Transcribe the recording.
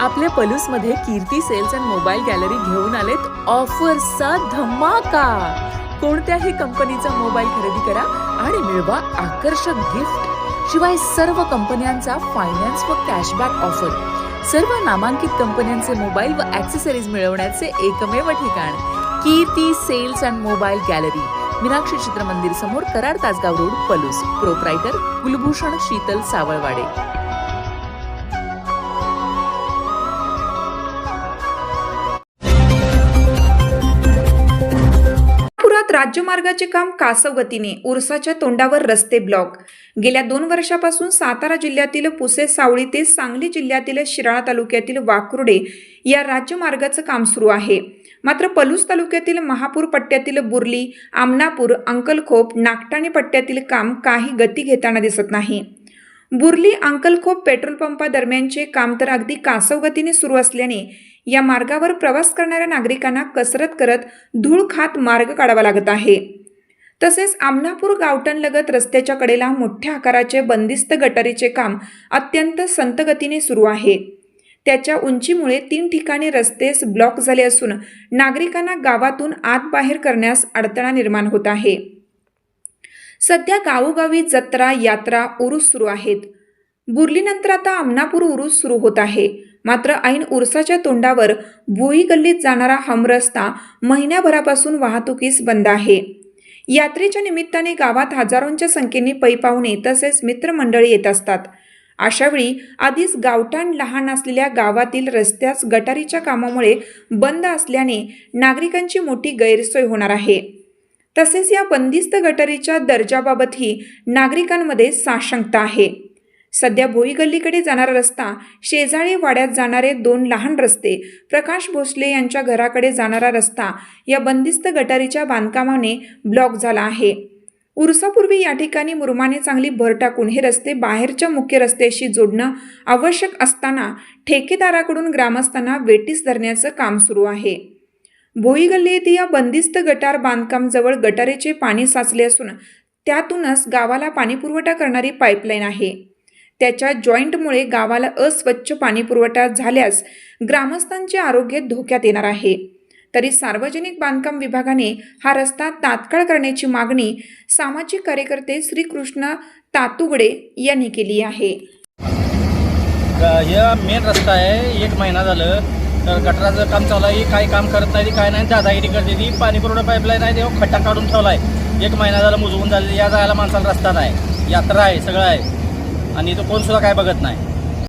आपल्या पलूसमध्ये कीर्ती sales and mobile gallery घेऊन आलेत ऑफर्सचा धमाका। कोणत्याही कंपनीचा मोबाईल खरेदी करा आणि मिळवा आकर्षक गिफ्ट। शिवाय सर्व कंपन्यांचा फायनान्स व कॅशबॅक ऑफर। सर्व नामांकित कंपन्यांचे मोबाईल व ॲक्सेसरीज मिळवण्याचे एकमेव ठिकाण Kirti sales and mobile gallery, Meenakshi Chitramandir समोर, कराड तासगाव रोड, पलूस। प्रोप्रायटर कुलभूषण शीतल सावळवाडे। राज्यमार्गाचे काम कासव गतीने, उरसाच्या तोंडावर रस्ते ब्लॉक। गेल्या 2 वर्षापासून सातारा जिल्ह्यातील पुसे सावळी ते सांगली जिल्ह्यातील शिराळा तालुक्यातील वाकुर्डे या राज्यमार्गाचं काम सुरू आहे। मात्र पलूस तालुक्यातील महापूर पट्ट्यातील बुर्ली, आमनापूर, अंकलखोप, नागटाणे पट्ट्यातील काम काही गती घेताना दिसत नाही। बुर्ली अंकलखोप पेट्रोल पंपादरम्यानचे काम तर अगदी कासव गतीने सुरू असल्याने या मार्गावर प्रवास करणाऱ्या नागरिकांना कसरत करत धूळ खात मार्ग काढावा लागत आहे। तसेच आमनापूर गावठणलगत रस्त्याच्या कडेला मोठ्या आकाराचे बंदिस्त गटारीचे काम अत्यंत संत गतीने सुरू आहे। त्याच्या उंचीमुळे 3 ठिकाणी रस्तेच ब्लॉक झाले असून नागरिकांना गावातून आत बाहेर करण्यास अडथळा निर्माण होत आहे। सध्या गावोगावी जत्रा, यात्रा, उरूस सुरू आहेत। बुर्लीनंतर आता आमनापूर उरूस सुरू होत आहे। मात्र ऐन उरसाच्या तोंडावर भोई गल्लीत जाणारा हमरस्ता महिन्याभरापासून वाहतुकीस बंद आहे। यात्रेच्या निमित्ताने गावात हजारोंच्या संख्येने पै पाहुणे तसेच मित्रमंडळी येत असतात। अशावेळी आधीच गावठाण लहान असलेल्या गावातील रस्त्यास गटारीच्या कामामुळे बंद असल्याने नागरिकांची मोठी गैरसोय होणार आहे। तसेच या बंदिस्त गटारीच्या दर्जाबाबतही नागरिकांमध्ये साशंकता आहे। सध्या भोई गल्लीकडे जाणारा रस्ता, शेजारी वाड्यात जाणारे 2 लहान रस्ते, प्रकाश भोसले यांच्या घराकडे जाणारा रस्ता या बंदिस्त गटारीच्या बांधकामाने ब्लॉक झाला आहे। उरसापूर्वी या ठिकाणी मुरुमाने चांगली भर टाकून हे रस्ते बाहेरच्या मुख्य रस्त्याशी जोडणं आवश्यक असताना ठेकेदाराकडून ग्रामस्थांना वेटीस धरण्याचं काम सुरू आहे। भोई गल्ली येथे या बंदिस्त गटार बांधकाम जवळ गटारीचे पाणी साचले असून त्यातूनच गावाला पाणीपुरवठा करणारी पाईपलाईन आहे। त्याच्या जॉईंटमुळे गावाला अस्वच्छ पाणीपुरवठा झाल्यास ग्रामस्थांचे आरोग्य धोक्यात येणार आहे। तरी सार्वजनिक बांधकाम विभागाने हा रस्ता तात्काळ करण्याची मागणी सामाजिक कार्यकर्ते श्रीकृष्ण तातुगडे यांनी केली आहे। हा मेन रस्ता आहे। 1 महिना झालं तर गटाराचं काम चालू आहे। काही काम करत नाही, काय नाही, दादागिरी करते ती। पाणीपुरवठा पाईपलाईन आहे तेव्हा खड्डा काढून ठेवला आहे। 1 महिना झाला मुजवून झाले। या जायला माणसाला रस्ता नाही, यात्रा आहे, सगळं आहे आणि तो कोण सुद्धा काय बघत नाही।